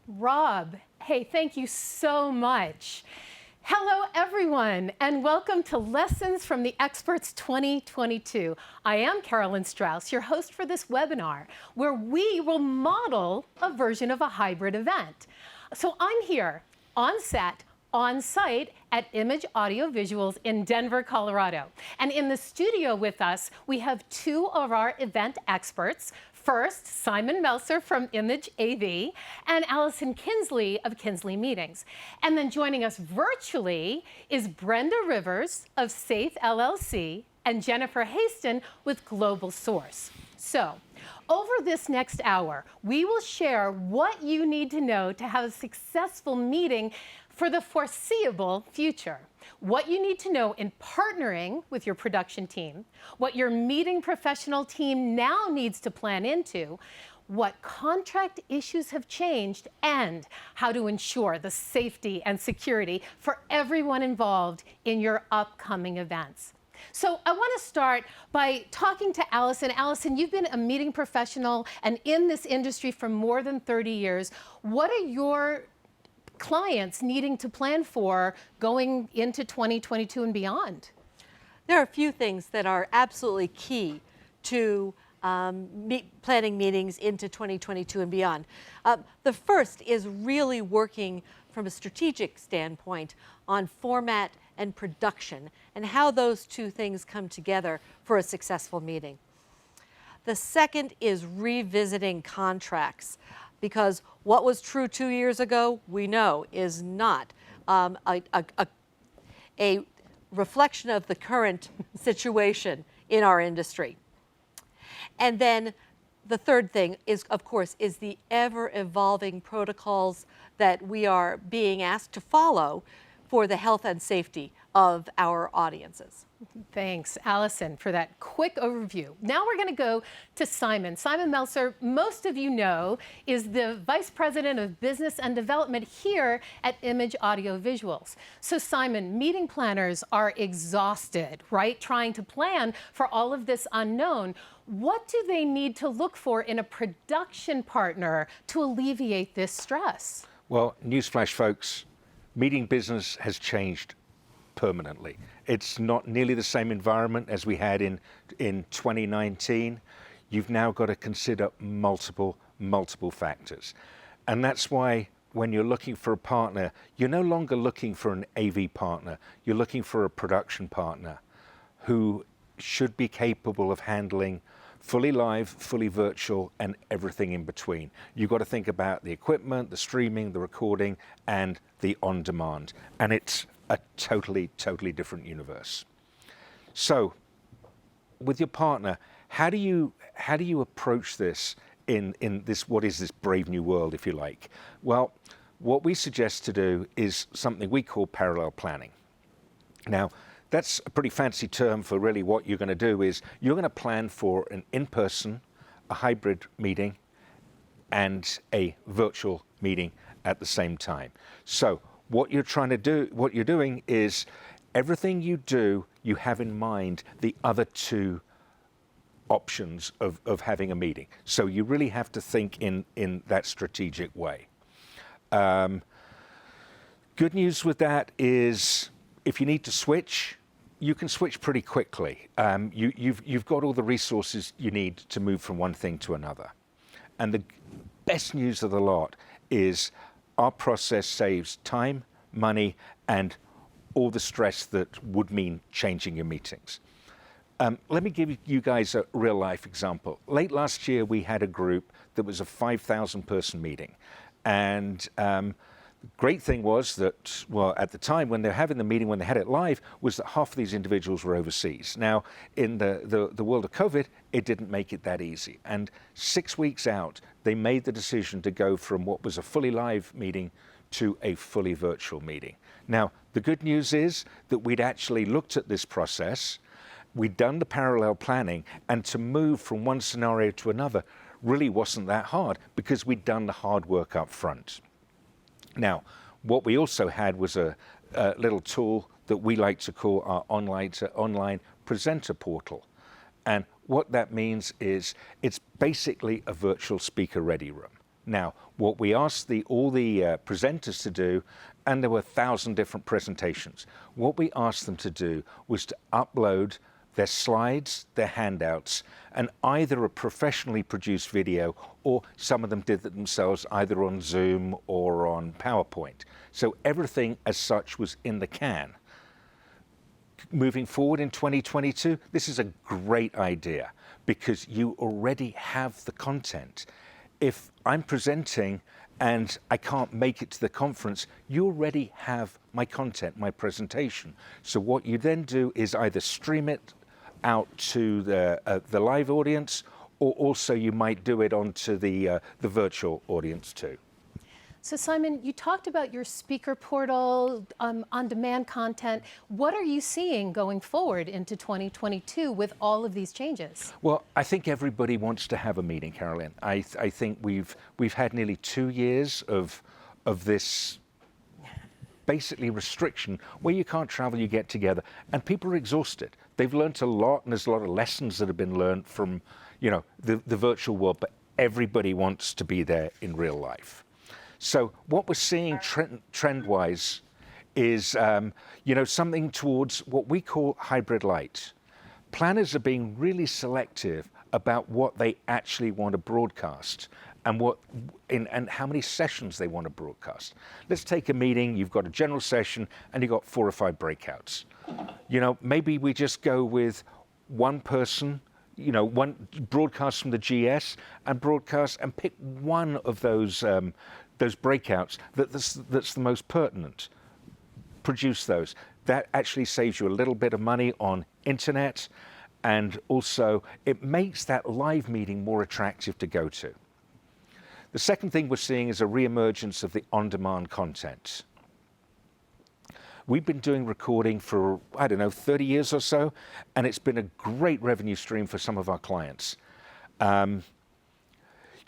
Rob, hey, thank you so much. Hello, everyone, and welcome to Lessons from the Experts 2022. I am Carolyn Strauss, your host for this webinar, where we will model a version of a hybrid event. So I'm here on set, on site at Image Audio Visuals in Denver, Colorado. And in the studio with us, we have two of our event experts. First, Simon Melser from Image AV and Allison Kinsley of Kinsley Meetings. And then joining us virtually is Brenda Rivers of Safe LLC and Jennifer Haston with Global Source. So, over this next hour, we will share what you need to know to have a successful meeting for the foreseeable future. What you need to know in partnering with your production team, what your meeting professional team now needs to plan into, what contract issues have changed, and how to ensure the safety and security for everyone involved in your upcoming events. So I want to start by talking to Allison. Allison, you've been a meeting professional and in this industry for more than 30 years. What are your clients needing to plan for going into 2022 and beyond? There are a few things that are absolutely key to planning meetings into 2022 and beyond. The first is really working from a strategic standpoint on format and production and how those two things come together for a successful meeting. The second is revisiting contracts, because what was true 2 years ago, we know, is not a reflection of the current situation in our industry. And then the third thing is, of course, is the ever-evolving protocols that we are being asked to follow for the health and safety of our audiences. Thanks, Allison, for that quick overview. Now we're going to go to Simon. Simon Melser, most of you know, is the Vice President of Business and Development here at Image Audio Visuals. So Simon, meeting planners are exhausted, right? Trying to plan for all of this unknown. What do they need to look for in a production partner to alleviate this stress? Well, newsflash, folks, meeting business has changed permanently. It's not nearly the same environment as we had in 2019. You've now got to consider multiple factors. And that's why when you're looking for a partner, you're no longer looking for an AV partner. You're looking for a production partner who should be capable of handling fully live, fully virtual, and everything in between. You've got to think about the equipment, the streaming, the recording, and the on-demand. And it's a totally different universe. So, with your partner, how do you approach this in this, what is this brave new world, if you like? Well, what we suggest to do is something we call parallel planning. Now, that's a pretty fancy term for really what you're going to do is you're going to plan for an in-person, a hybrid meeting, and a virtual meeting at the same time. So what you're trying to do, what you're doing is everything you do, you have in mind the other two options of having a meeting. So you really have to think in that strategic way. Good news with that is if you need to switch, you can switch pretty quickly. You've got all the resources you need to move from one thing to another. And the best news of the lot is our process saves time, money, and all the stress that would mean changing your meetings. Let me give you guys a real life example. Late last year, we had a group that was a 5,000 person meeting. And great thing was that, well, at the time when they were having the meeting, when they had it live, was that half of these individuals were overseas. Now, in the world of COVID, it didn't make it that easy. And 6 weeks out, they made the decision to go from what was a fully live meeting to a fully virtual meeting. Now, the good news is that we'd actually looked at this process, we'd done the parallel planning, and to move from one scenario to another really wasn't that hard because we'd done the hard work up front. Now, what we also had was a little tool that we like to call our online presenter portal. And what that means is it's basically a virtual speaker ready room. Now, what we asked all the presenters to do, and there were 1,000 different presentations, what we asked them to do was to upload their slides, their handouts, and either a professionally produced video, or some of them did it themselves either on Zoom or on PowerPoint. So everything as such was in the can. Moving forward in 2022, this is a great idea because you already have the content. If I'm presenting and I can't make it to the conference, you already have my content, my presentation. So what you then do is either stream it out to the live audience, or also you might do it onto the virtual audience too. So Simon, you talked about your speaker portal, on-demand content. What are you seeing going forward into 2022 with all of these changes? Well, I think everybody wants to have a meeting, Carolyn. I think we've had nearly 2 years of this basically restriction where you can't travel, you get together, and people are exhausted. They've learned a lot, and there's a lot of lessons that have been learned from, the virtual world, but everybody wants to be there in real life. So what we're seeing trend-wise is, something towards what we call hybrid light. Planners are being really selective about what they actually want to broadcast and how many sessions they want to broadcast. Let's take a meeting, you've got a general session, and you've got 4 or 5 breakouts. Maybe we just go with one person, one broadcast from the GS and broadcast and pick one of those breakouts that's the most pertinent. Produce those. That actually saves you a little bit of money on internet, and also it makes that live meeting more attractive to go to. The second thing we're seeing is a reemergence of the on-demand content. We've been doing recording for, 30 years or so, and it's been a great revenue stream for some of our clients.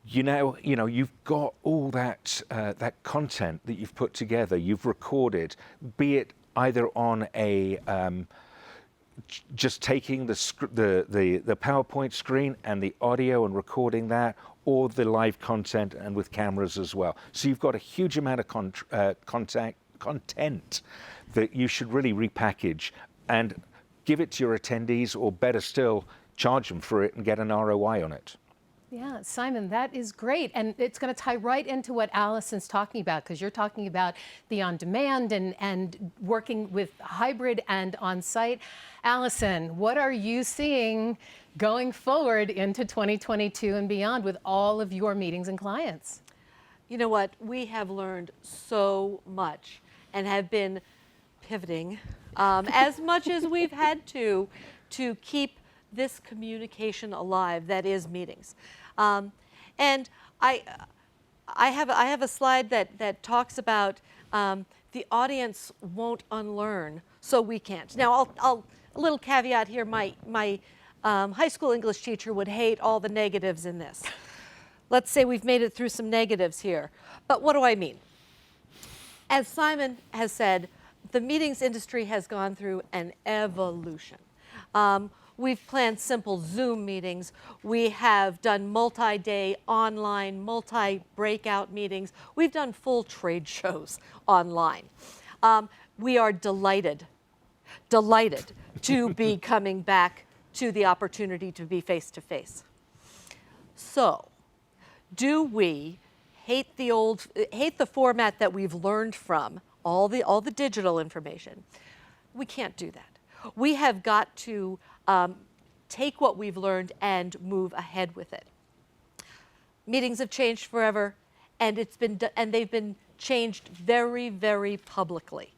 You've got all that content that you've put together, you've recorded, be it either on a just taking the PowerPoint screen and the audio and recording that, or the live content and with cameras as well. So you've got a huge amount of content that you should really repackage and give it to your attendees, or better still, charge them for it and get an ROI on it. Yeah, Simon, that is great. And it's going to tie right into what Allison's talking about, because you're talking about the on-demand and working with hybrid and on-site. Allison, what are you seeing going forward into 2022 and beyond with all of your meetings and clients? You know what? We have learned so much and have been pivoting as much as we've had to keep this communication alive that is meetings. And I have a slide that talks about the audience won't unlearn, so we can't. Now, a little caveat here, my high school English teacher would hate all the negatives in this. Let's say we've made it through some negatives here. But what do I mean? As Simon has said, the meetings industry has gone through an evolution. We've planned simple Zoom meetings. We have done multi-day online, multi-breakout meetings. We've done full trade shows online. We are delighted to be coming back to the opportunity to be face-to-face. So, do we hate the format that we've learned from all the digital information? We can't do that. We have got to take what we've learned and move ahead with it. Meetings have changed forever, and they've been changed very, very publicly.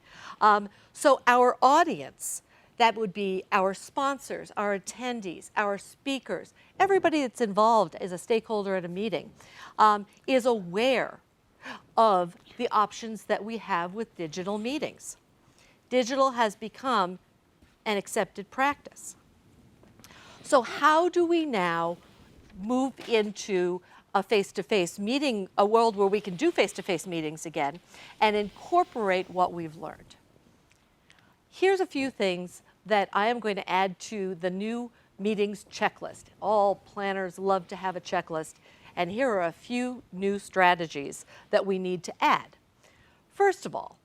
So our audience, that would be our sponsors, our attendees, our speakers, everybody that's involved as a stakeholder at a meeting, is aware of the options that we have with digital meetings. Digital has become an accepted practice. So how do we now move into a face-to-face meeting, a world where we can do face-to-face meetings again, and incorporate what we've learned? Here's a few things that I am going to add to the new meetings checklist. All planners love to have a checklist, And here are a few new strategies that we need to add. First of all,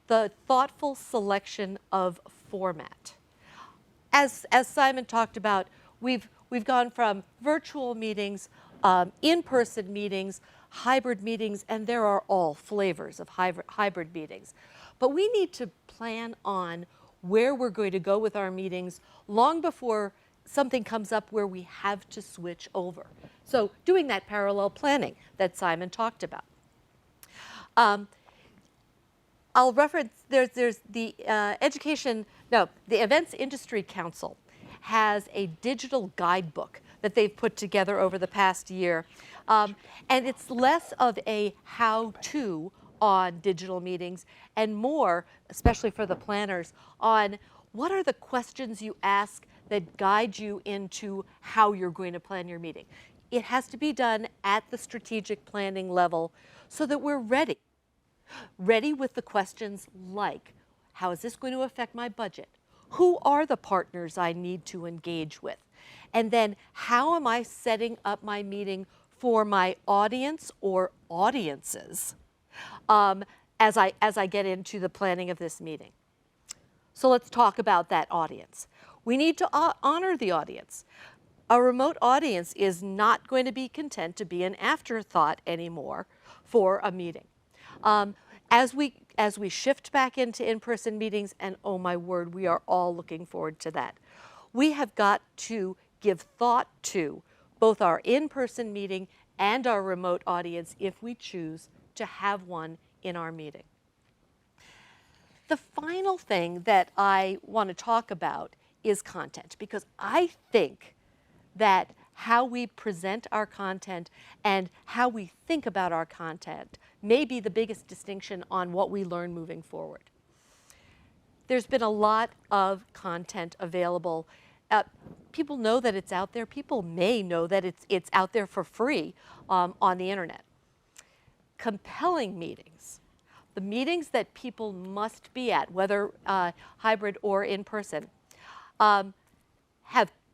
the thoughtful selection of format. As Simon talked about, we've gone from virtual meetings, in-person meetings, hybrid meetings, and there are all flavors of hybrid meetings. But we need to plan on where we're going to go with our meetings long before something comes up where we have to switch over. So doing that parallel planning that Simon talked about. I'll reference, there's the the Events Industry Council has a digital guidebook that they've put together over the past year. And it's less of a how-to on digital meetings and more, especially for the planners, on what are the questions you ask that guide you into how you're going to plan your meeting. It has to be done at the strategic planning level so that we're ready. Ready with the questions like, how is this going to affect my budget? Who are the partners I need to engage with? And then how am I setting up my meeting for my audience or audiences as I get into the planning of this meeting? So let's talk about that audience. We need to honor the audience. A remote audience is not going to be content to be an afterthought anymore for a meeting. As we shift back into in-person meetings, and oh my word, we are all looking forward to that, we have got to give thought to both our in-person meeting and our remote audience if we choose to have one in our meeting. The final thing that I want to talk about is content, because I think that how we present our content and how we think about our content may be the biggest distinction on what we learn moving forward. There's been a lot of content available. People know that it's out there. People may know that it's out there for free on the internet. Compelling meetings, the meetings that people must be at, whether hybrid or in person, have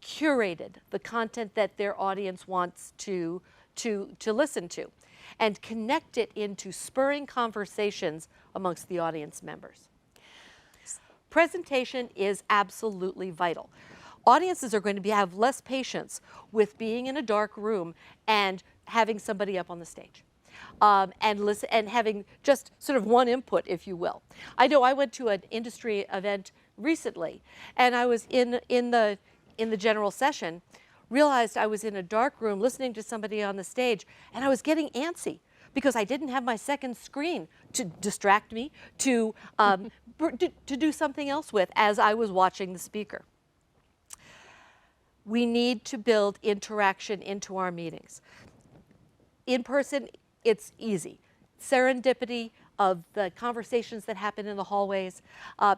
curated the content that their audience wants to listen to and connect it into spurring conversations amongst the audience members. Presentation is absolutely vital. Audiences are going to have less patience with being in a dark room and having somebody up on the stage. And listen and having just sort of one input, if you will. I know I went to an industry event recently, and I was in the general session, realized I was in a dark room listening to somebody on the stage, and I was getting antsy because I didn't have my second screen to distract me, to do something else with as I was watching the speaker. We need to build interaction into our meetings. In person, it's easy. Serendipity of the conversations that happen in the hallways,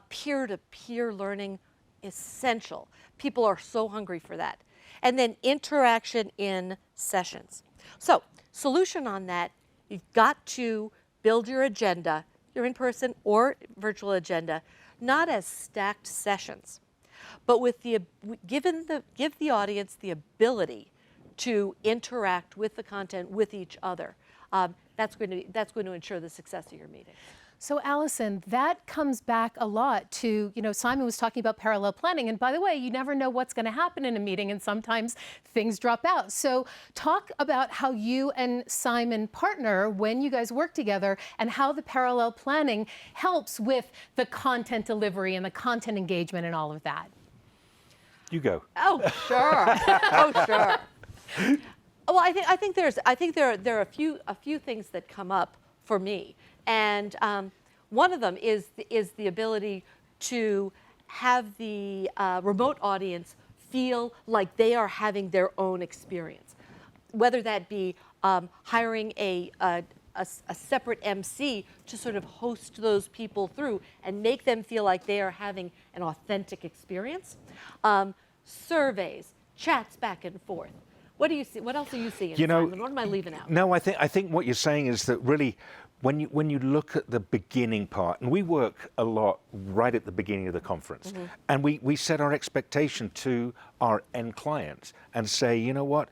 peer-to-peer learning, essential. People are so hungry for that. And then interaction in sessions. So, solution on that, you've got to build your agenda, your in-person or virtual agenda, not as stacked sessions, but with give the audience the ability to interact with the content with each other. That's going to ensure the success of your meeting. So Allison, that comes back a lot to, Simon was talking about parallel planning. And by the way, you never know what's going to happen in a meeting, and sometimes things drop out. So talk about how you and Simon partner when you guys work together and how the parallel planning helps with the content delivery and the content engagement and all of that. You go. Oh, sure. Oh, sure. Well, I think there are a few things that come up for me. And one of them is the ability to have the remote audience feel like they are having their own experience, whether that be hiring a separate MC to sort of host those people through and make them feel like they are having an authentic experience. Surveys, chats back and forth. What do you see? What else are you seeing, You know, Simon? What am I leaving out? No, I think what you're saying is that really, when you look at the beginning part, and we work a lot right at the beginning of the conference, and we set our expectation to our end clients and say, you know what,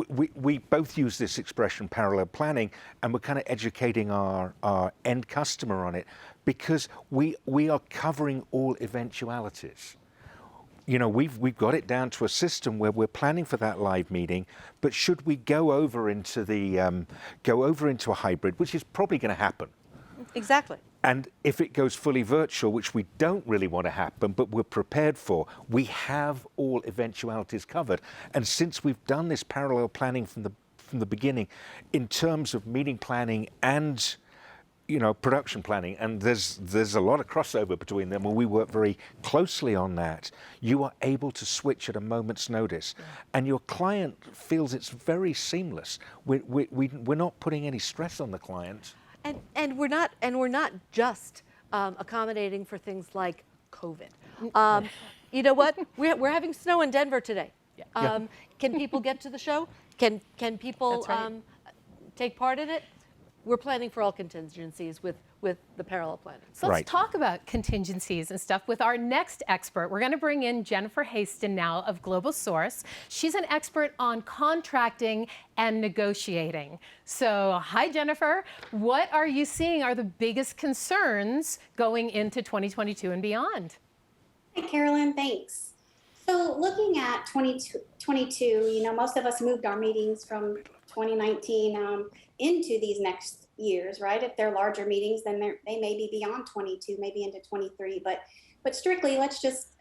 we both use this expression parallel planning, and we're kind of educating our end customer on it because we are covering all eventualities. We've got it down to a system where we're planning for that live meeting, but should we go over into a hybrid, which is probably going to happen. Exactly. And if it goes fully virtual, which we don't really want to happen, but we're prepared for, we have all eventualities covered. And since we've done this parallel planning from the beginning, in terms of meeting planning and production planning, and there's a lot of crossover between them, and we work very closely on that. You are able to switch at a moment's notice, and your client feels it's very seamless. We're not putting any stress on the client, and we're not just accommodating for things like COVID. You know what? We're having snow in Denver today. Can people get to the show? Can people take part in it? We're planning for all contingencies with the parallel planning. So let's talk about contingencies and stuff with our next expert. We're going to bring in Jennifer Haston now of Global Source. She's an expert on contracting and negotiating. So hi, Jennifer. What are you seeing are the biggest concerns going into 2022 and beyond? Hi, Carolyn. Thanks. So looking at 2022, most of us moved our meetings from 2019 into these next years, right? If they're larger meetings, then they may be beyond 22, maybe into 23. But strictly, let's just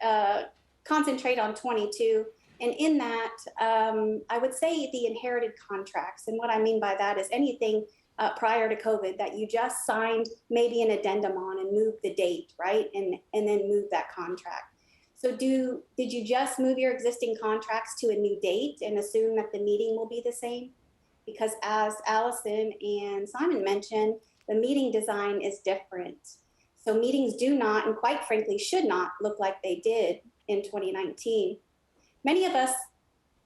concentrate on 22. And in that, I would say the inherited contracts. And what I mean by that is anything prior to COVID that you just signed maybe an addendum on and moved the date, right? And then move that contract. So did you just move your existing contracts to a new date and assume that the meeting will be the same? Because as Allison and Simon mentioned, the meeting design is different. So meetings do not, and quite frankly, should not look like they did in 2019. Many of us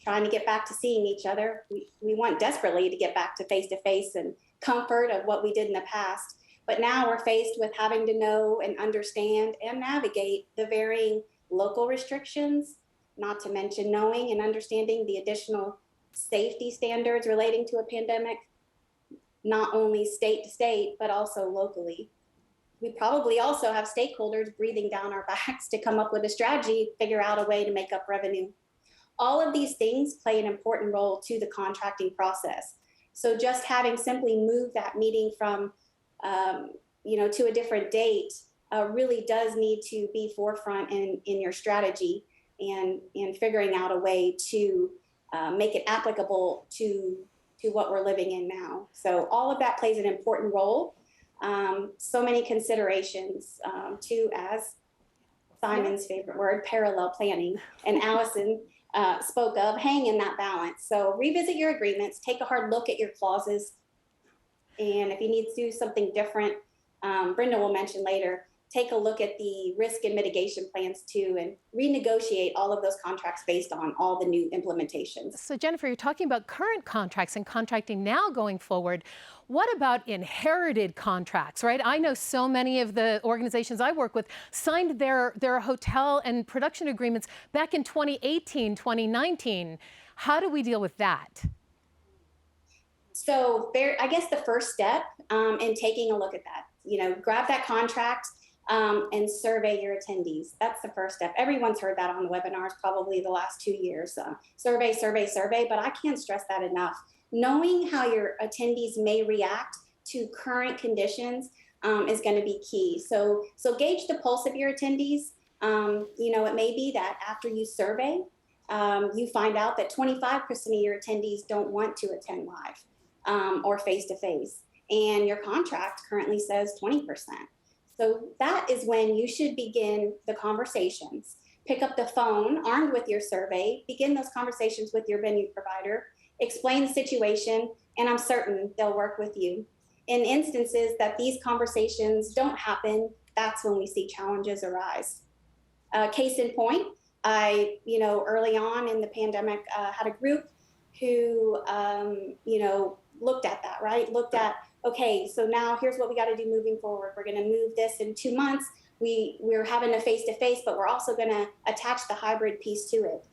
trying to get back to seeing each other, we want desperately to get back to face and comfort of what we did in the past. But now we're faced with having to know and understand and navigate the varying local restrictions, not to mention knowing and understanding the additional safety standards relating to a pandemic, not only state to state, but also locally. We probably also have stakeholders breathing down our backs to come up with a strategy, figure out a way to make up revenue. All of these things play an important role to the contracting process. So just having simply moved that meeting from, to a different date really does need to be forefront in your strategy and figuring out a way to make it applicable to what we're living in now. So all of that plays an important role. So many considerations too, as Simon's favorite word, parallel planning, and Allison spoke of, hang in that balance. So revisit your agreements, take a hard look at your clauses, and if you need to do something different, Brenda will mention later, take a look at the risk and mitigation plans too, and renegotiate all of those contracts based on all the new implementations. So Jennifer, you're talking about current contracts and contracting now going forward. What about inherited contracts, right? I know so many of the organizations I work with signed their hotel and production agreements back in 2018, 2019. How do we deal with that? So I guess the first step in taking a look at that, grab that contract, and survey your attendees. That's the first step. Everyone's heard that on the webinars probably the last 2 years. Survey, but I can't stress that enough. Knowing how your attendees may react to current conditions is going to be key. So gauge the pulse of your attendees. It may be that after you survey, you find out that 25% of your attendees don't want to attend live or face-to-face, and your contract currently says 20%. So that is when you should begin the conversations. Pick up the phone, armed with your survey, begin those conversations with your venue provider, explain the situation, and I'm certain they'll work with you. In instances that these conversations don't happen, that's when we see challenges arise. Case in point, I, early on in the pandemic, had a group who, looked at that, right? Looked at, okay, so now here's what we got to do moving forward. We're going to move this in 2 months. We're having a face-to-face, but we're also going to attach the hybrid piece to it.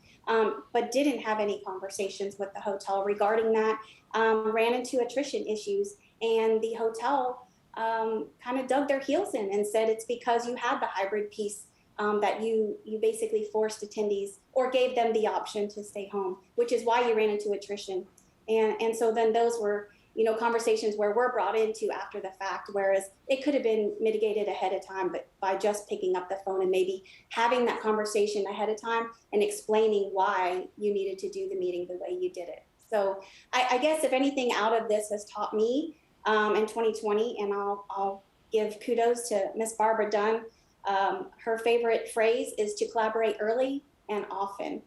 But didn't have any conversations with the hotel regarding that, ran into attrition issues, and the hotel kind of dug their heels in and said it's because you had the hybrid piece that you basically forced attendees or gave them the option to stay home, which is why you ran into attrition. And so then those were, conversations where we're brought into after the fact, whereas it could have been mitigated ahead of time, but by just picking up the phone and maybe having that conversation ahead of time and explaining why you needed to do the meeting the way you did it. So I guess if anything out of this has taught me in 2020, and I'll give kudos to Miss Barbara Dunn, her favorite phrase is to collaborate early and often.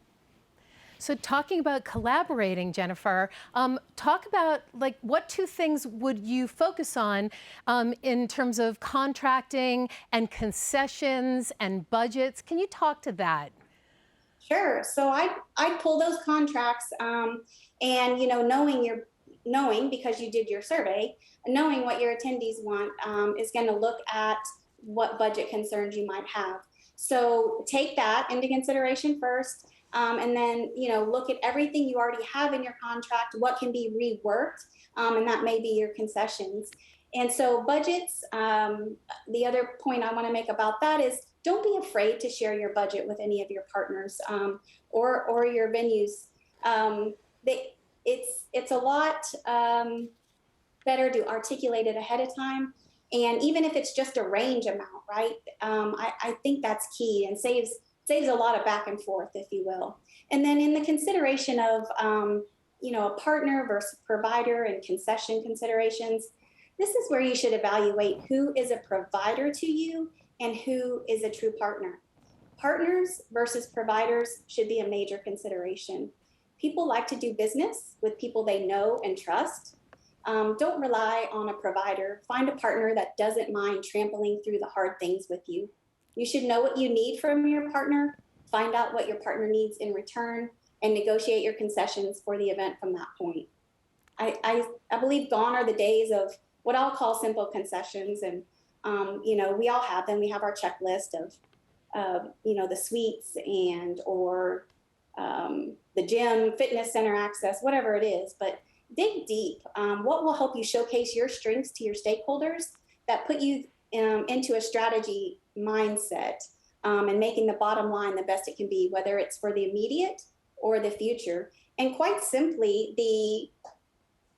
So talking about collaborating, Jennifer, talk about what 2 things would you focus on in terms of contracting and concessions and budgets? Can you talk to that? Sure. So I'd pull those contracts and, knowing because you did your survey, knowing what your attendees want is going to look at what budget concerns you might have. So take that into consideration first. And then, look at everything you already have in your contract, what can be reworked, and that may be your concessions. And so budgets, the other point I want to make about that is don't be afraid to share your budget with any of your partners or your venues. It's a lot better to articulate it ahead of time. And even if it's just a range amount, right? I think that's key and saves a lot of back and forth, if you will. And then in the consideration of, a partner versus provider and concession considerations, this is where you should evaluate who is a provider to you and who is a true partner. Partners versus providers should be a major consideration. People like to do business with people they know and trust. Don't rely on a provider. Find a partner that doesn't mind trampling through the hard things with you. You should know what you need from your partner, find out what your partner needs in return, and negotiate your concessions for the event from that point. I believe gone are the days of what I'll call simple concessions. And, we all have them. We have our checklist of, the suites or the gym, fitness center access, whatever it is. But dig deep. What will help you showcase your strengths to your stakeholders that put you into a strategy mindset and making the bottom line the best it can be, whether it's for the immediate or the future. And quite simply, the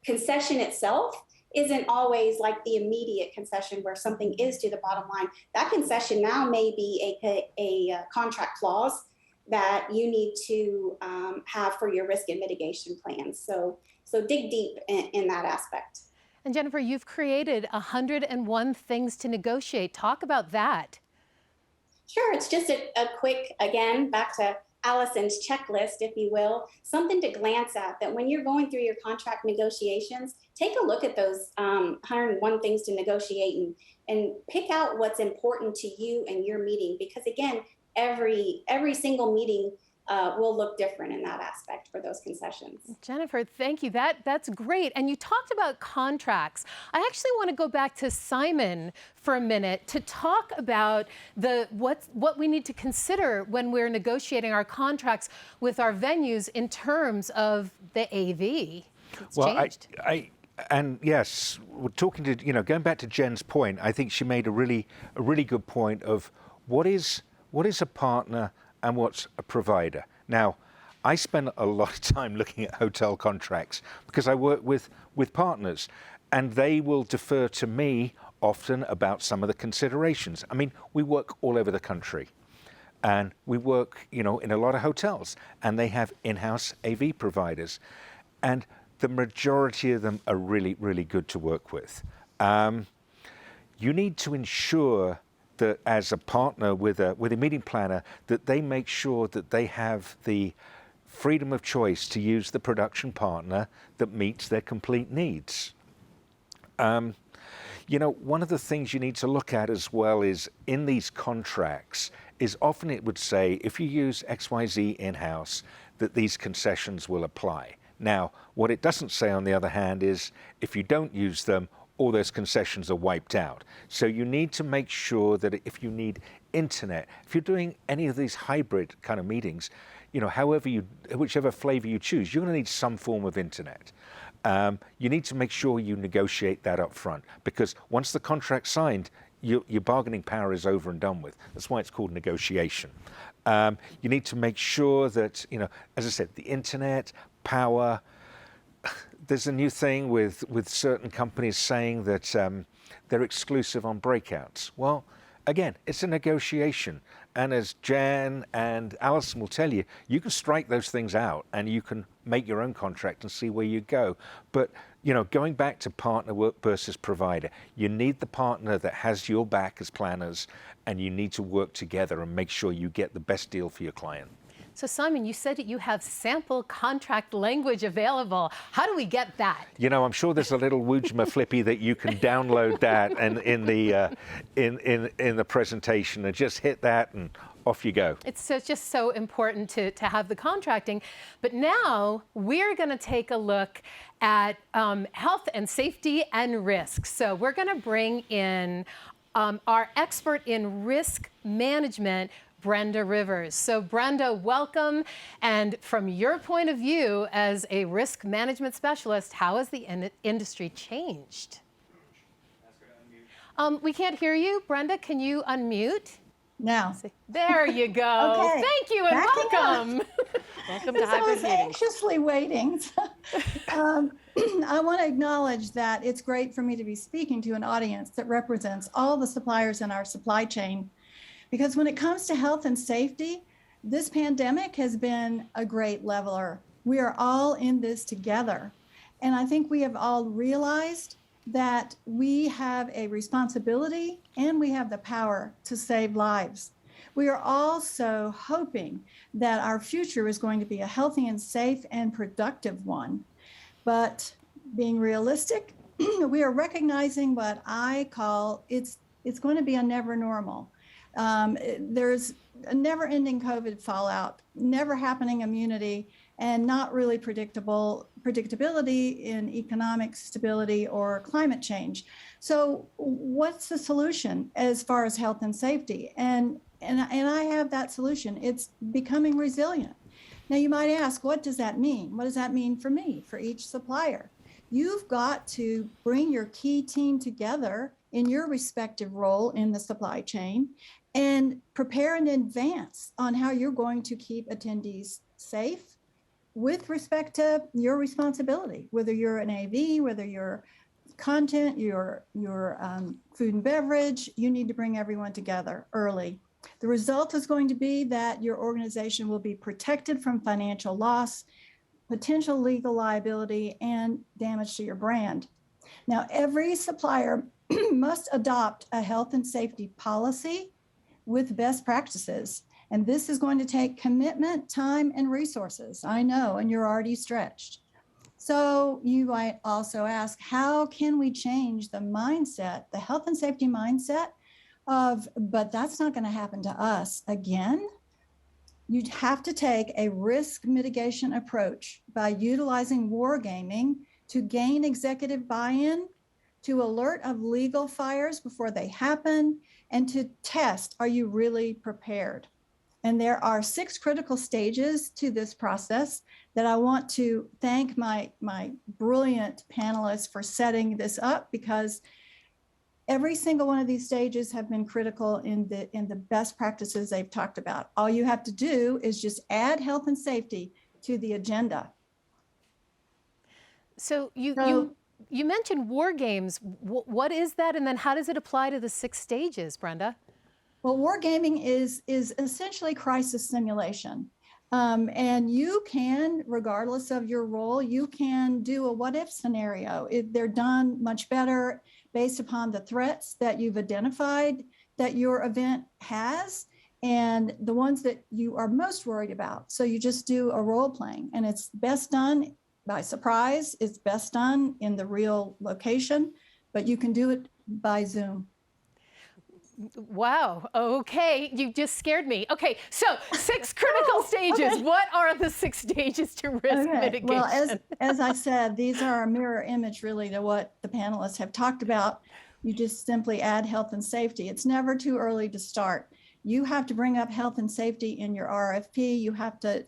concession itself isn't always like the immediate concession where something is to the bottom line. That concession now may be a contract clause that you need to have for your risk and mitigation plans. So dig deep in that aspect. And Jennifer, you've created 101 things to negotiate. Talk about that. Sure, it's just a quick, again, back to Allison's checklist, if you will, something to glance at, that when you're going through your contract negotiations, take a look at those 101 things to negotiate and pick out what's important to you and your meeting, because again, every single meeting will look different in that aspect for those concessions. Jennifer, thank you. That's great. And you talked about contracts. I actually want to go back to Simon for a minute to talk about what we need to consider when we're negotiating our contracts with our venues in terms of the AV. It's changed. And yes, we're talking to, going back to Jen's point, I think she made a really good point of what is a partner and what's a provider. Now, I spend a lot of time looking at hotel contracts because I work with partners, and they will defer to me often about some of the considerations. I mean, we work all over the country, and we work, in a lot of hotels, and they have in-house AV providers, and the majority of them are really, really good to work with. You need to ensure that as a partner with a meeting planner, that they make sure that they have the freedom of choice to use the production partner that meets their complete needs. One of the things you need to look at as well is in these contracts is often it would say, if you use XYZ in-house, that these concessions will apply. Now, what it doesn't say, on the other hand, is if you don't use them, all those concessions are wiped out. So you need to make sure that if you need internet, if you're doing any of these hybrid kind of meetings, you know, whichever flavor you choose, you're going to need some form of internet. You need to make sure you negotiate that up front, because once the contract's signed, your bargaining power is over and done with. That's why it's called negotiation. You need to make sure that, you know, as I said, the internet, power. There's a new thing with certain companies saying that they're exclusive on breakouts. Well, again, it's a negotiation. And as Jan and Alison will tell you, you can strike those things out and you can make your own contract and see where you go. But, you know, going back to partner versus provider, you need the partner that has your back as planners, and you need to work together and make sure you get the best deal for your client. So Simon, you said that you have sample contract language available. How do we get that? You know, I'm sure there's a little Woojima flippy that you can download that and in the presentation, and just hit that and off you go. It's just so important to have the contracting. But now we're going to take a look at health and safety and risk. So we're going to bring in our expert in risk management, Brenda Rivers. So Brenda, welcome. And from your point of view as a risk management specialist, how has the industry changed? We can't hear you. Brenda, can you unmute? Now. There you go. Okay. Thank you and welcome. Welcome to I hybrid was meetings. anxiously waiting. I want to acknowledge that it's great for me to be speaking to an audience that represents all the suppliers in our supply chain. Because when it comes to health and safety, this pandemic has been a great leveler. We are all in this together. And I think we have all realized that we have a responsibility and we have the power to save lives. We are also hoping that our future is going to be a healthy and safe and productive one. But being realistic, we are recognizing what I call it's going to be a never normal. There's a never-ending COVID fallout, never happening immunity, and not really predictability in economic stability or climate change. So what's the solution as far as health and safety? And I have that solution. It's becoming resilient. Now you might ask, what does that mean? What does that mean for me, for each supplier? You've got to bring your key team together in your respective role in the supply chain and prepare in advance on how you're going to keep attendees safe with respect to your responsibility, whether you're an AV, whether you're content, your food and beverage, you need to bring everyone together early. The result is going to be that your organization will be protected from financial loss, potential legal liability, and damage to your brand. Now, every supplier must adopt a health and safety policy with best practices. And this is going to take commitment, time, and resources. I know, and you're already stretched. So you might also ask, how can we change the mindset, the health and safety mindset but that's not going to happen to us again? You'd have to take a risk mitigation approach by utilizing wargaming to gain executive buy-in, to alert of legal fires before they happen, and to test, are you really prepared? And there are 6 critical stages to this process that I want to thank my brilliant panelists for setting this up, because every single one of these stages have been critical in the best practices they've talked about. All you have to do is just add health and safety to the agenda. So you mentioned war games. What is that? And then how does it apply to the 6 stages, Brenda? Well, wargaming is essentially crisis simulation. And you can, regardless of your role, you can do a what-if scenario. They're done much better based upon the threats that you've identified that your event has and the ones that you are most worried about. So you just do a role playing, and it's best done by surprise. It's best done in the real location, but you can do it by Zoom. Wow. Okay. You just scared me. Okay. So 6 critical stages. Okay. What are the 6 stages to risk mitigation? Well, as I said, these are a mirror image really to what the panelists have talked about. You just simply add health and safety. It's never too early to start. You have to bring up health and safety in your RFP. You have to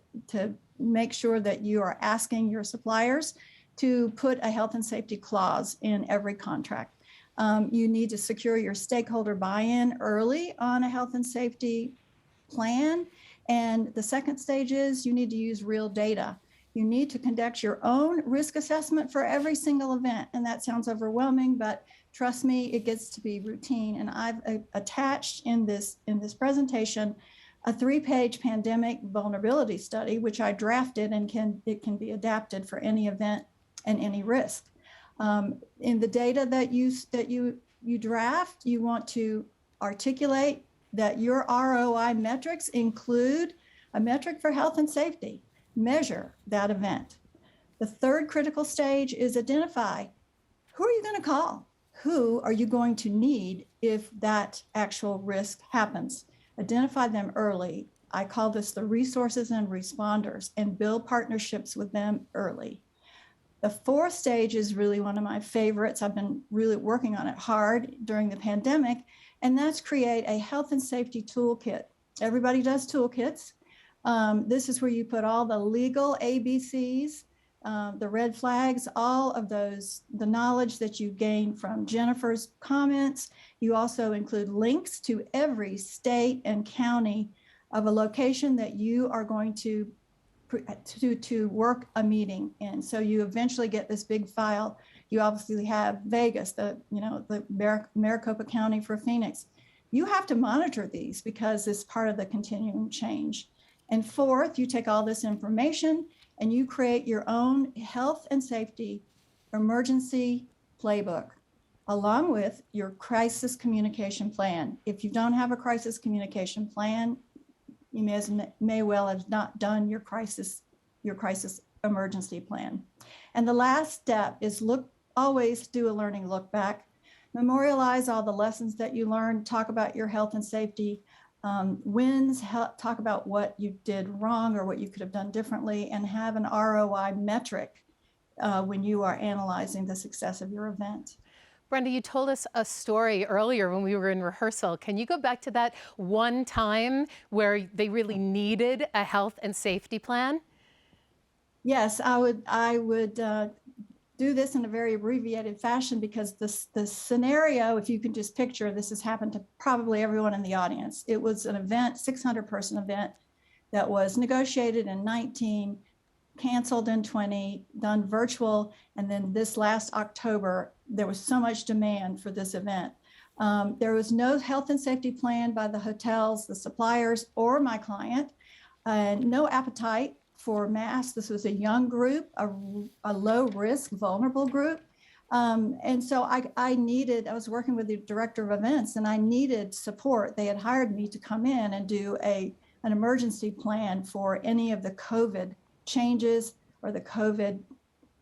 make sure that you are asking your suppliers to put a health and safety clause in every contract. You need to secure your stakeholder buy-in early on a health and safety plan. And the second stage is you need to use real data. You need to conduct your own risk assessment for every single event. And that sounds overwhelming, but trust me, it gets to be routine. And I've attached in this presentation a 3-page pandemic vulnerability study, which I drafted, and it can be adapted for any event and any risk. In the data that you draft, you want to articulate that your ROI metrics include a metric for health and safety. Measure that event. The third critical stage is identify who are you going to call? Who are you going to need if that actual risk happens? Identify them early. I call this the resources and responders, and build partnerships with them early. The fourth stage is really one of my favorites. I've been really working on it hard during the pandemic, and that's create a health and safety toolkit. Everybody does toolkits. This is where you put all the legal ABCs, the red flags, all of those, the knowledge that you gain from Jennifer's comments. You also include links to every state and county of a location that you are going to work a meeting in. So you eventually get this big file. You obviously have Vegas, the Maricopa County for Phoenix. You have to monitor these because it's part of the continuum change. And fourth, you take all this information and you create your own health and safety emergency playbook, along with your crisis communication plan. If you don't have a crisis communication plan, you may well have not done your crisis emergency plan. And the last step is always do a learning look back, memorialize all the lessons that you learned, talk about your health and safety wins, talk about what you did wrong or what you could have done differently, and have an ROI metric when you are analyzing the success of your event. Brenda, you told us a story earlier when we were in rehearsal. Can you go back to that one time where they really needed a health and safety plan? Yes, I would do this in a very abbreviated fashion because the scenario, if you can just picture, this has happened to probably everyone in the audience. It was an event, 600-person event that was negotiated in 19, canceled in 20, done virtual, and then this last October, there was so much demand for this event. There was no health and safety plan by the hotels, the suppliers, or my client, no appetite for masks. This was a young group, a low risk, vulnerable group. And so I was working with the director of events and I needed support. They had hired me to come in and do an emergency plan for any of the COVID changes or the COVID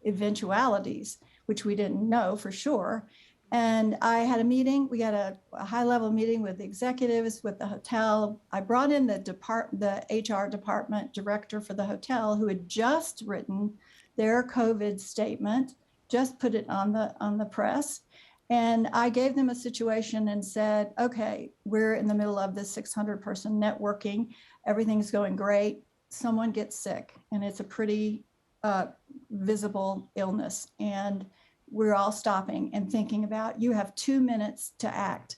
eventualities, which we didn't know for sure. And I had a meeting. We had a high-level meeting with the executives, with the hotel. I brought in the HR department director for the hotel, who had just written their COVID statement, just put it on the press. And I gave them a situation and said, okay, we're in the middle of this 600-person networking. Everything's going great. Someone gets sick, and it's a pretty visible illness. And we're all stopping and thinking about, you have 2 minutes to act.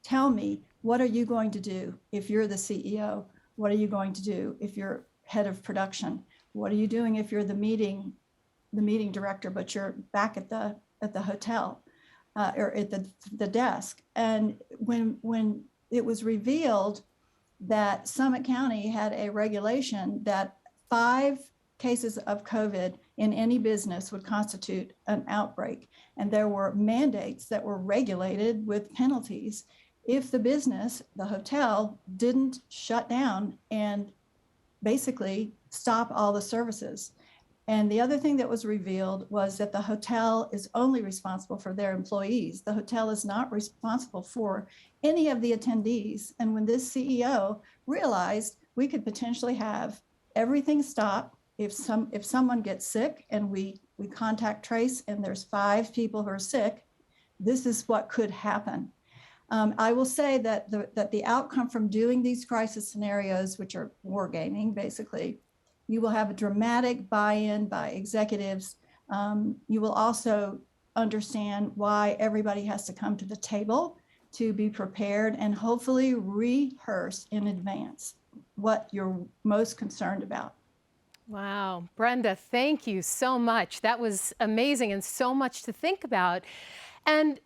Tell me, what are you going to do if you're the CEO? What are you going to do if you're head of production? What are you doing if you're the meeting director, but you're back at the hotel or at the desk? And when it was revealed that Summit County had a regulation that 5 cases of COVID in any business would constitute an outbreak. And there were mandates that were regulated with penalties if the business, the hotel, didn't shut down and basically stop all the services. And the other thing that was revealed was that the hotel is only responsible for their employees. The hotel is not responsible for any of the attendees. And when this CEO realized we could potentially have everything stop if someone gets sick and we contact trace and there's 5 people who are sick, this is what could happen. I will say that the outcome from doing these crisis scenarios, which are wargaming basically, you will have a dramatic buy-in by executives. You will also understand why everybody has to come to the table to be prepared and hopefully rehearse in advance what you're most concerned about. Wow, Brenda, thank you so much. That was amazing and so much to think about. And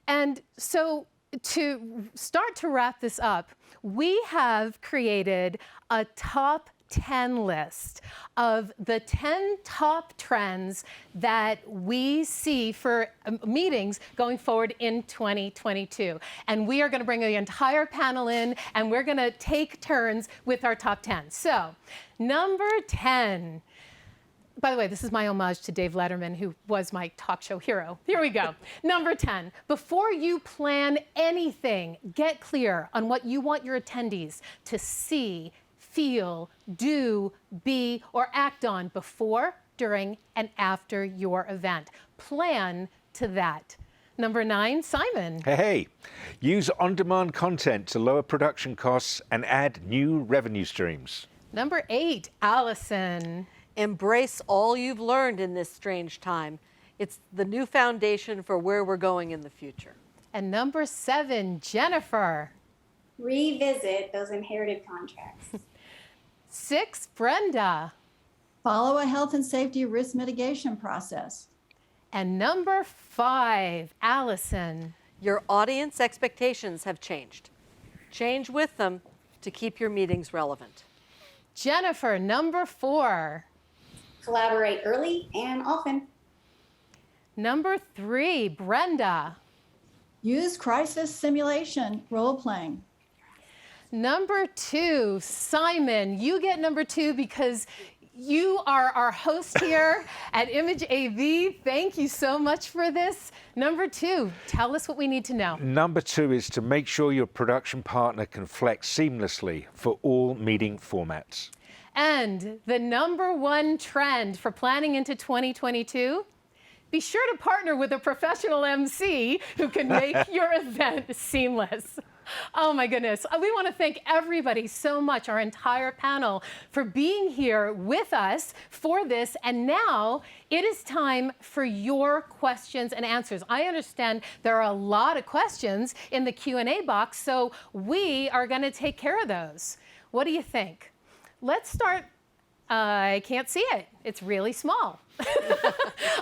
so to start to wrap this up, we have created a top 10 list of the 10 top trends that we see for meetings going forward in 2022. And we are going to bring the entire panel in and we're going to take turns with our top 10. So, number 10. By the way, this is my homage to Dave Letterman, who was my talk show hero. Here we go. Number 10, before you plan anything, get clear on what you want your attendees to see, feel, do, be, or act on before, during, and after your event. Plan to that. Number 9, Simon. Hey, use on-demand content to lower production costs and add new revenue streams. Number 8, Allison. Embrace all you've learned in this strange time. It's the new foundation for where we're going in the future. And number 7, Jennifer. Revisit those inherited contracts. 6, Brenda. Follow a health and safety risk mitigation process. And number 5, Allison. Your audience expectations have changed. Change with them to keep your meetings relevant. Jennifer, number 4. Collaborate early and often. Number 3, Brenda. Use crisis simulation role-playing. Number 2, Simon. You get number 2 because you are our host here at Image AV. Thank you so much for this. Number 2, tell us what we need to know. Number 2 is to make sure your production partner can flex seamlessly for all meeting formats. And the number 1 trend for planning into 2022, be sure to partner with a professional MC who can make your event seamless. Oh my goodness. We want to thank everybody so much, our entire panel, for being here with us for this. And now it is time for your questions and answers. I understand there are a lot of questions in the Q&A box, so we are going to take care of those. What do you think? Let's start. I can't see it. It's really small.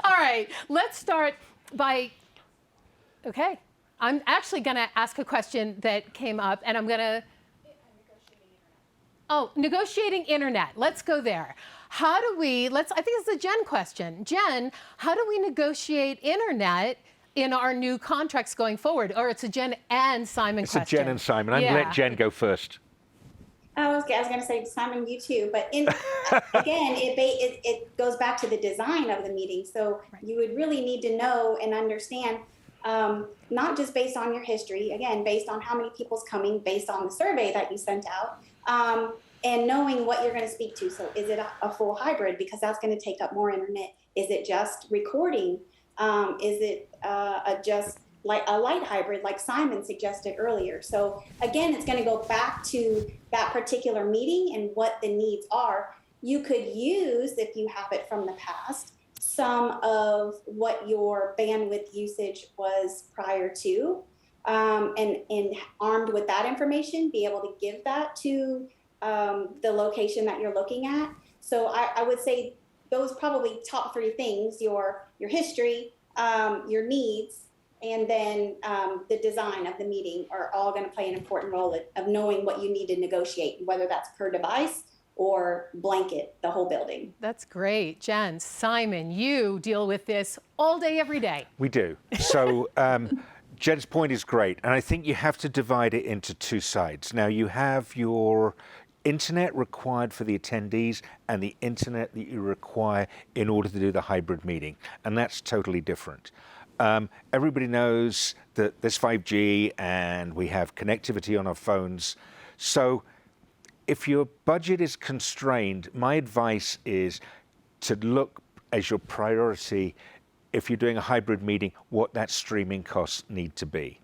All right, let's start by, okay. I'm actually going to ask a question that came up, and I'm going to, negotiating internet. Let's go there. How do we, I think it's a Jen question. Jen, how do we negotiate internet in our new contracts going forward? Or it's a Jen and Simon question. It's a Jen and Simon. I'm going to let Jen go first. I was going to say, Simon, you too. But again, it goes back to the design of the meeting. So you would really need to know and understand, not just based on your history, again, based on how many people's coming, based on the survey that you sent out, and knowing what you're going to speak to. So is it a full hybrid? Because that's going to take up more internet. Is it just recording? Is it just like a light hybrid, like Simon suggested earlier? So again, it's going to go back to that particular meeting and what the needs are. You could use, if you have it from the past, some of what your bandwidth usage was prior to, and armed with that information, be able to give that to the location that you're looking at. So I would say those probably top 3 things: your history, your needs, and then the design of the meeting are all going to play an important role of knowing what you need to negotiate, whether that's per device or blanket the whole building. That's great. Jen, Simon, you deal with this all day, every day. We do. So Jen's point is great. And I think you have to divide it into 2 sides. Now, you have your internet required for the attendees and the internet that you require in order to do the hybrid meeting. And that's totally different. Everybody knows that there's 5G and we have connectivity on our phones. So if your budget is constrained, my advice is to look as your priority, if you're doing a hybrid meeting, what that streaming costs need to be.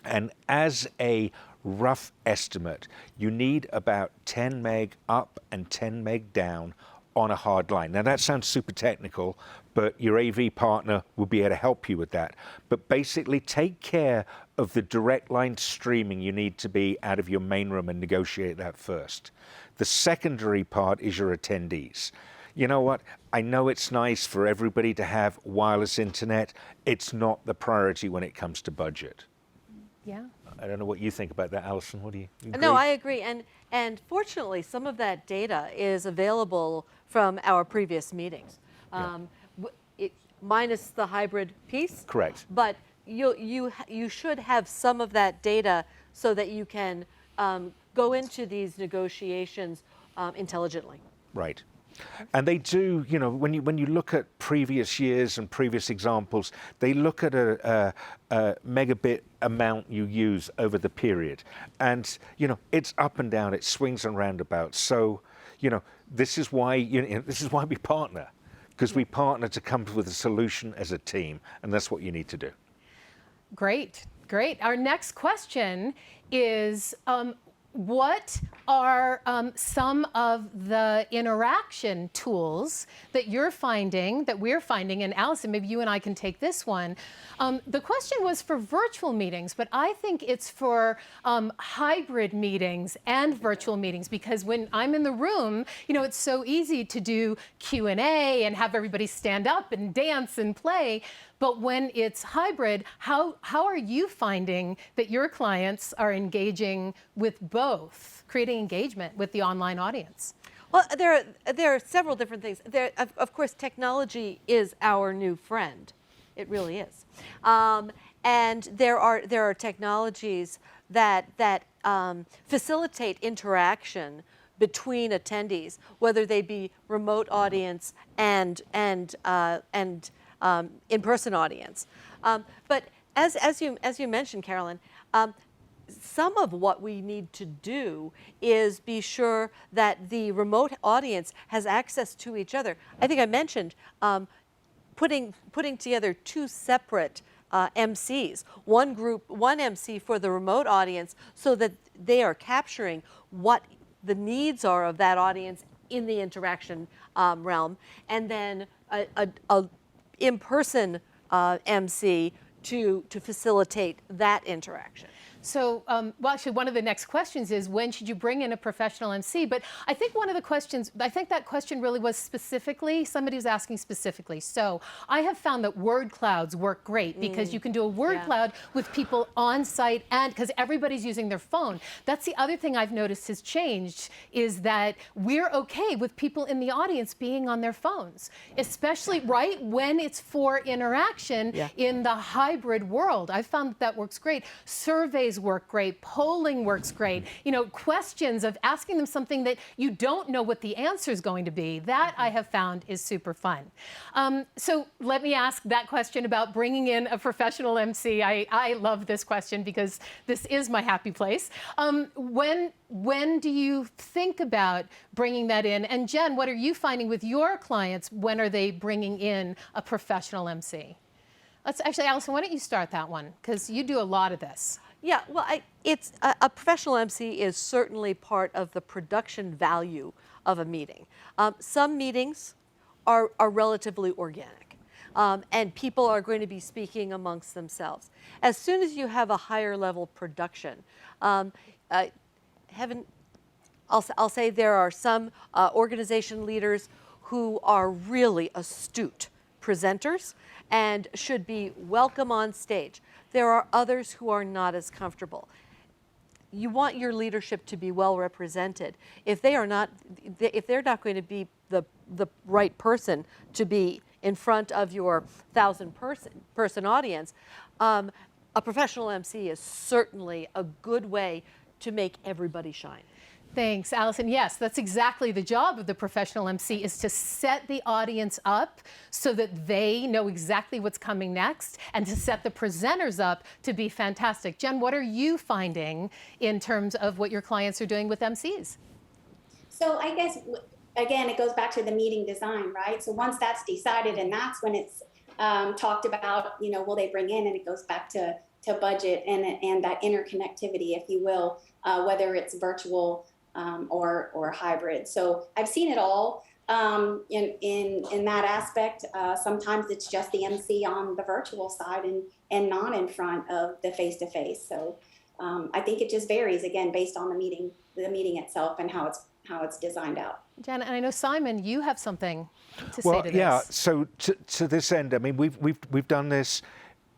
And as a rough estimate, you need about 10 meg up and 10 meg down on a hard line. Now that sounds super technical, but your AV partner will be able to help you with that. But basically take care of the direct line streaming you need to be out of your main room and negotiate that first. The secondary part is your attendees. You know what? I know it's nice for everybody to have wireless internet. It's not the priority when it comes to budget. Yeah. I don't know what you think about that, Alison. What do you agree? No, I agree. And fortunately, some of that data is available from our previous meetings, minus the hybrid piece. Correct. But you should have some of that data so that you can go into these negotiations intelligently. Right. And they do, you know, when you look at previous years and previous examples, they look at a megabit amount you use over the period. And, you know, it's up and down, it swings and roundabouts. So, you know, this is why we partner, because we partner to come up with a solution as a team. And that's what you need to do. Great, great. Our next question is, what are some of the interaction tools that you're finding, that we're finding, and Alison, maybe you and I can take this one. The question was for virtual meetings, but I think it's for hybrid meetings and virtual meetings, because when I'm in the room, you know, it's so easy to do Q&A and have everybody stand up and dance and play. But when it's hybrid, how are you finding that your clients are engaging with both, creating engagement with the online audience? Well, there are several different things. Of course, technology is our new friend. It really is. And there are technologies that facilitate interaction between attendees, whether they be remote audience and in-person audience. But as you mentioned, Carolyn, some of what we need to do is be sure that the remote audience has access to each other. I think I mentioned putting together two separate MCs, one MC for the remote audience, so that they are capturing what the needs are of that audience in the interaction realm, and then a in-person MC to facilitate that interaction. So, well, actually, one of the next questions is, when should you bring in a professional MC? But I think one of the questions, I think that question really was specifically, somebody was asking specifically. So I have found that word clouds work great, because you can do a word cloud with people on site, and because everybody's using their phone. That's the other thing I've noticed has changed, is that we're okay with people in the audience being on their phones, especially right when it's for interaction in the hybrid world. I've found that works great. Surveys work great, polling works great. You know, questions of asking them something that you don't know what the answer is going to be, that I have found is super fun. So let me ask that question about bringing in a professional MC. I love this question because this is my happy place. When do you think about bringing that in? And Jen, what are you finding with your clients? When are they bringing in a professional MC? Let's actually, Alison, why don't you start that one? Because you do a lot of this. Yeah, well, it's a professional MC is certainly part of the production value of a meeting. Some meetings are relatively organic, and people are going to be speaking amongst themselves. As soon as you have a higher level production, I'll say there are some organization leaders who are really astute presenters and should be welcome on stage. There are others who are not as comfortable. You want your leadership to be well represented. If they're not going to be the right person to be in front of your 1,000-person audience, a professional MC is certainly a good way to make everybody shine. Thanks, Allison. Yes, that's exactly the job of the professional MC, is to set the audience up so that they know exactly what's coming next, and to set the presenters up to be fantastic. Jen, what are you finding in terms of what your clients are doing with MCs? So I guess, again, it goes back to the meeting design, right? So once that's decided, and that's when it's talked about, will they bring in, and it goes back to budget and that interconnectivity, if you will, whether it's virtual or hybrid. So I've seen it all in that aspect. Sometimes it's just the MC on the virtual side and not in front of the face-to-face. So I think it just varies, again, based on the meeting itself and how it's designed out. Jen, and I know, Simon, you have something to say Well, to this. yeah. So to this end, I mean, we've done this.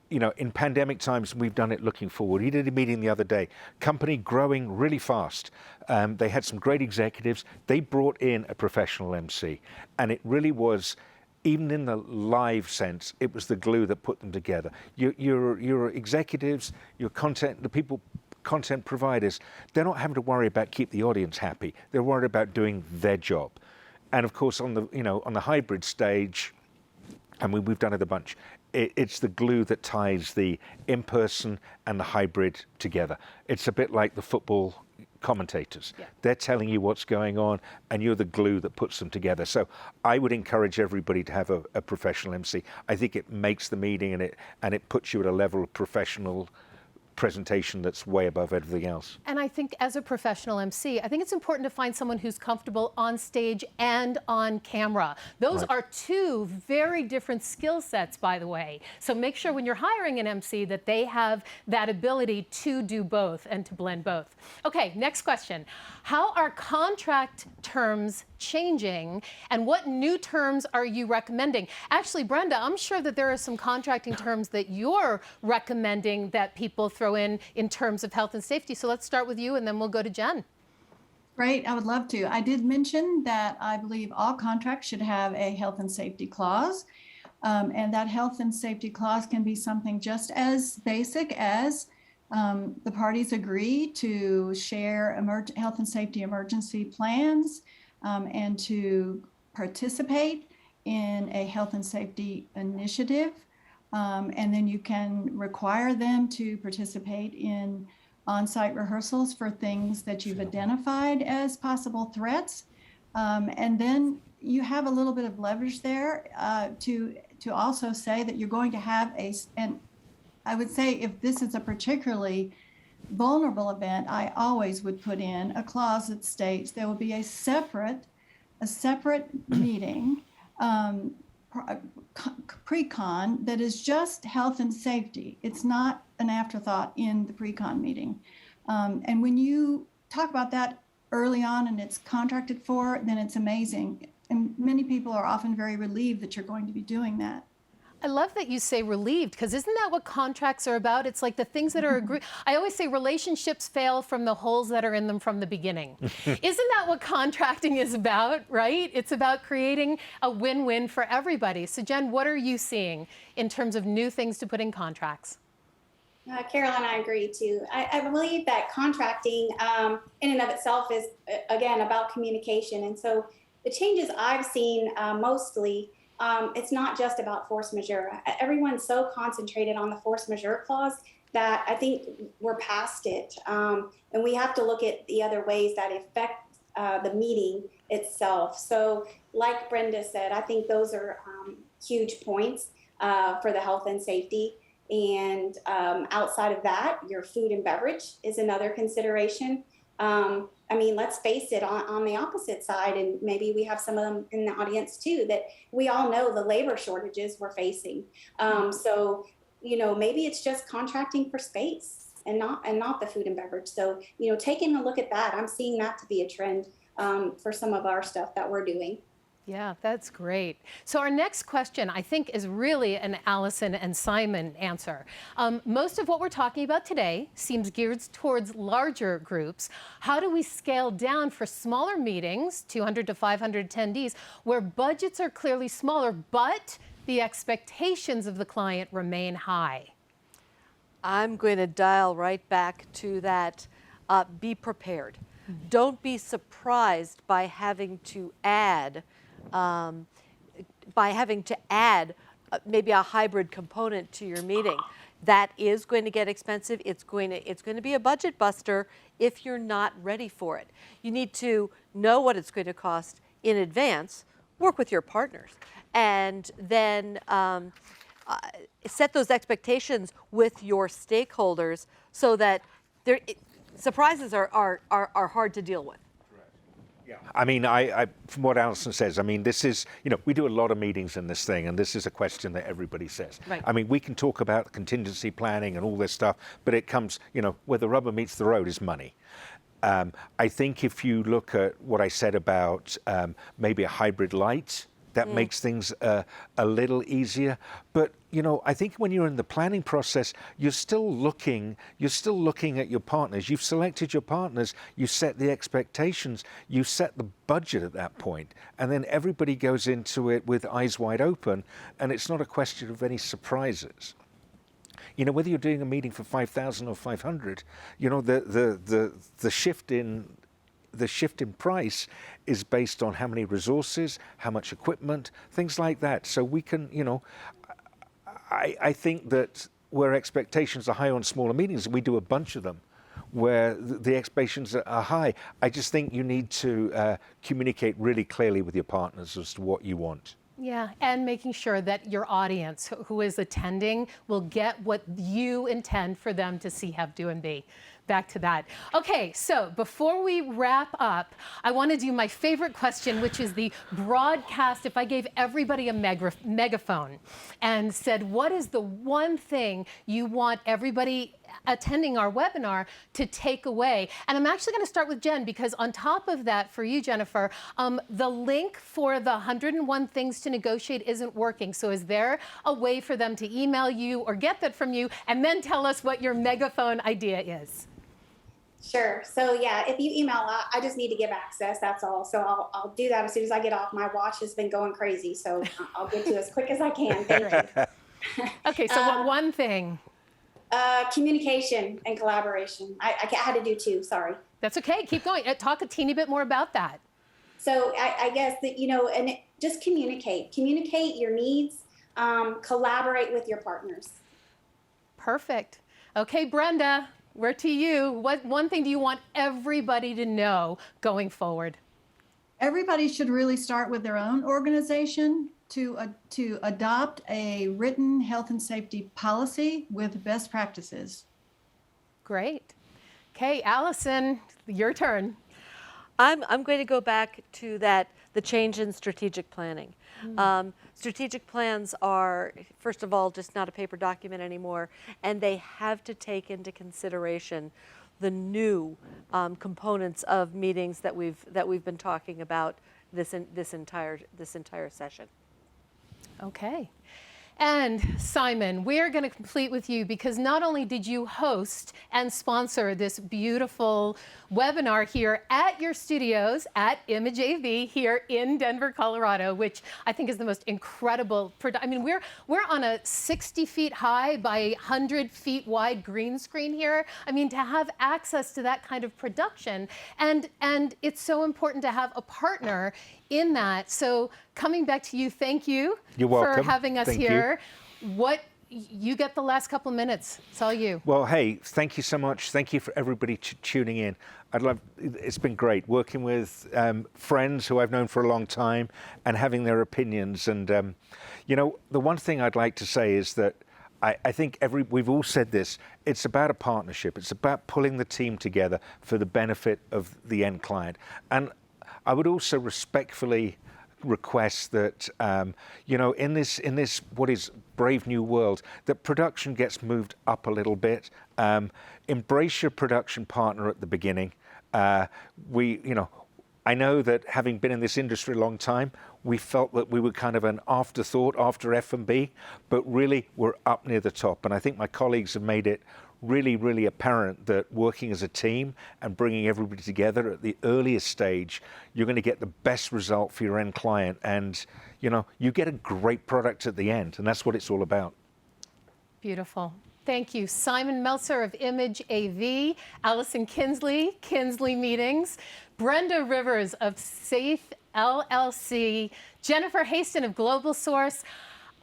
In pandemic times, we've done it looking forward. We did a meeting the other day, company growing really fast. They had some great executives. They brought in a professional MC, and it really was, even in the live sense, it was the glue that put them together. Your executives, your content, the people, content providers, they're not having to worry about keep the audience happy. They're worried about doing their job. And of course, on the hybrid stage, and we've done it a bunch. It's the glue that ties the in-person and the hybrid together. It's a bit like the football commentators. Yeah. They're telling you what's going on, and you're the glue that puts them together. So I would encourage everybody to have a professional MC. I think it makes the meeting, and it puts you at a level of professional presentation that's way above everything else. And I think as a professional MC, I think it's important to find someone who's comfortable on stage and on camera. Those are two very different skill sets, by the way. So make sure when you're hiring an MC that they have that ability to do both and to blend both. Okay, next question. How are contract terms changing, and what new terms are you recommending? Actually, Brenda, I'm sure that there are some contracting terms that you're recommending that people throw in terms of health and safety. So let's start with you, and then we'll go to Jen. Great, I would love to. I did mention that I believe all contracts should have a health and safety clause. And that health and safety clause can be something just as basic as the parties agree to share health and safety emergency plans and to participate in a health and safety initiative. And then you can require them to participate in on-site rehearsals for things that you've identified as possible threats. And then you have a little bit of leverage there to also say that you're going to have and I would say if this is a particularly vulnerable event, I always would put in a clause that states there will be a separate meeting, pre-con, that is just health and safety. It's not an afterthought in the pre-con meeting. And when you talk about that early on and it's contracted for, then it's amazing. And many people are often very relieved that you're going to be doing that. I love that you say relieved, because isn't that what contracts are about? It's like the things that are agreed. I always say relationships fail from the holes that are in them from the beginning. Isn't that what contracting is about, right? It's about creating a win-win for everybody. So Jen, what are you seeing in terms of new things to put in contracts? Carolyn, I agree too. I believe that contracting in and of itself is, again, about communication. And so the changes I've seen mostly, it's not just about force majeure. Everyone's so concentrated on the force majeure clause that I think we're past it. And we have to look at the other ways that affect the meeting itself. So like Brenda said, I think those are huge points for the health and safety. And outside of that, your food and beverage is another consideration. I mean, let's face it, on the opposite side, and maybe we have some of them in the audience too, that we all know the labor shortages we're facing. So, maybe it's just contracting for space and not the food and beverage. So, taking a look at that, I'm seeing that to be a trend for some of our stuff that we're doing. Yeah, that's great. So our next question, I think, is really an Allison and Simon answer. Most of what we're talking about today seems geared towards larger groups. How do we scale down for smaller meetings, 200 to 500 attendees, where budgets are clearly smaller, but the expectations of the client remain high? I'm going to dial right back to that, be prepared. Don't be surprised by having to add maybe a hybrid component to your meeting. That is going to get expensive. It's going to be a budget buster if you're not ready for it. You need to know what it's going to cost in advance, work with your partners, and then set those expectations with your stakeholders so that surprises are hard to deal with. Yeah. I mean, from what Alison says, I mean, this is, we do a lot of meetings in this thing, and this is a question that everybody says. Right. I mean, we can talk about contingency planning and all this stuff, but it comes, where the rubber meets the road is money. I think if you look at what I said about maybe a hybrid light, that makes things a little easier. But, I think when you're in the planning process, you're still looking at your partners. You've selected your partners, you set the expectations, you set the budget at that point, and then everybody goes into it with eyes wide open, and it's not a question of any surprises. Whether you're doing a meeting for 5,000 or 500, the shift in price is based on how many resources, how much equipment, things like that. So we can, I think that where expectations are high on smaller meetings, we do a bunch of them, where the expectations are high. I just think you need to communicate really clearly with your partners as to what you want. Yeah, and making sure that your audience who is attending will get what you intend for them to see, have, do, and be. Back to that. Okay, so before we wrap up, I want to do my favorite question, which is the broadcast. If I gave everybody a megaphone and said, what is the one thing you want everybody attending our webinar to take away? And I'm actually going to start with Jen, because on top of that, for you, Jennifer, the link for the 101 Things to Negotiate isn't working. So is there a way for them to email you or get that from you and then tell us what your megaphone idea is? Sure. So yeah, if you email, I just need to give access. That's all. So I'll do that as soon as I get off. My watch has been going crazy, so I'll get to it as quick as I can. Thank you. Okay. So what one thing? Communication and collaboration. I had to do two. Sorry. That's okay. Keep going. Talk a teeny bit more about that. So I guess that just communicate your needs. Collaborate with your partners. Perfect. Okay, Brenda. We're to you. What one thing do you want everybody to know going forward? Everybody should really start with their own organization to adopt a written health and safety policy with best practices. Great. Okay, Alison, your turn. I'm going to go back to the change in strategic planning. Strategic plans are, first of all, just not a paper document anymore, and they have to take into consideration the new components of meetings that we've been talking about this entire session. Okay. And Simon, we're going to complete with you, because not only did you host and sponsor this beautiful webinar here at your studios at Image AV here in Denver, Colorado, which I think is the most incredible I mean, we're on a 60 feet high by 100 feet wide green screen here. I mean, to have access to that kind of production, and it's so important to have a partner in that. So coming back to you, thank you for having us here. What you get the last couple of minutes. It's all you. Well, hey, thank you so much. Thank you for everybody tuning in. It's been great working with friends who I've known for a long time and having their opinions. And the one thing I'd like to say is that I think we've all said this, it's about a partnership. It's about pulling the team together for the benefit of the end client. And I would also respectfully request that, in this what is brave new world, that production gets moved up a little bit. Embrace your production partner at the beginning. I know that having been in this industry a long time, we felt that we were kind of an afterthought after F&B, but really we're up near the top. And I think my colleagues have made it really, really apparent that working as a team and bringing everybody together at the earliest stage, you're going to get the best result for your end client. And, you get a great product at the end. And that's what it's all about. Beautiful. Thank you. Simon Meltzer of Image AV, Allison Kinsley, Kinsley Meetings, Brenda Rivers of Safe LLC, Jennifer Haston of Global Source.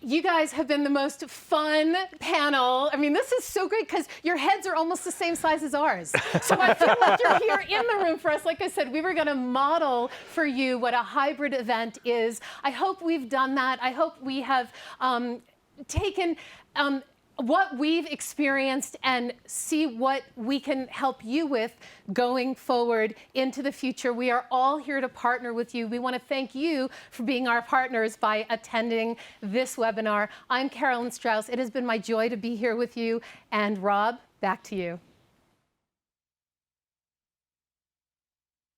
You guys have been the most fun panel. I mean, this is so great because your heads are almost the same size as ours. So I feel like you're here in the room for us. Like I said, we were going to model for you what a hybrid event is. I hope we've done that. I hope we have taken what we've experienced and see what we can help you with going forward into the future. We are all here to partner with you. We want to thank you for being our partners by attending this webinar. I'm Carolyn Strauss. It has been my joy to be here with you. And Rob, back to you.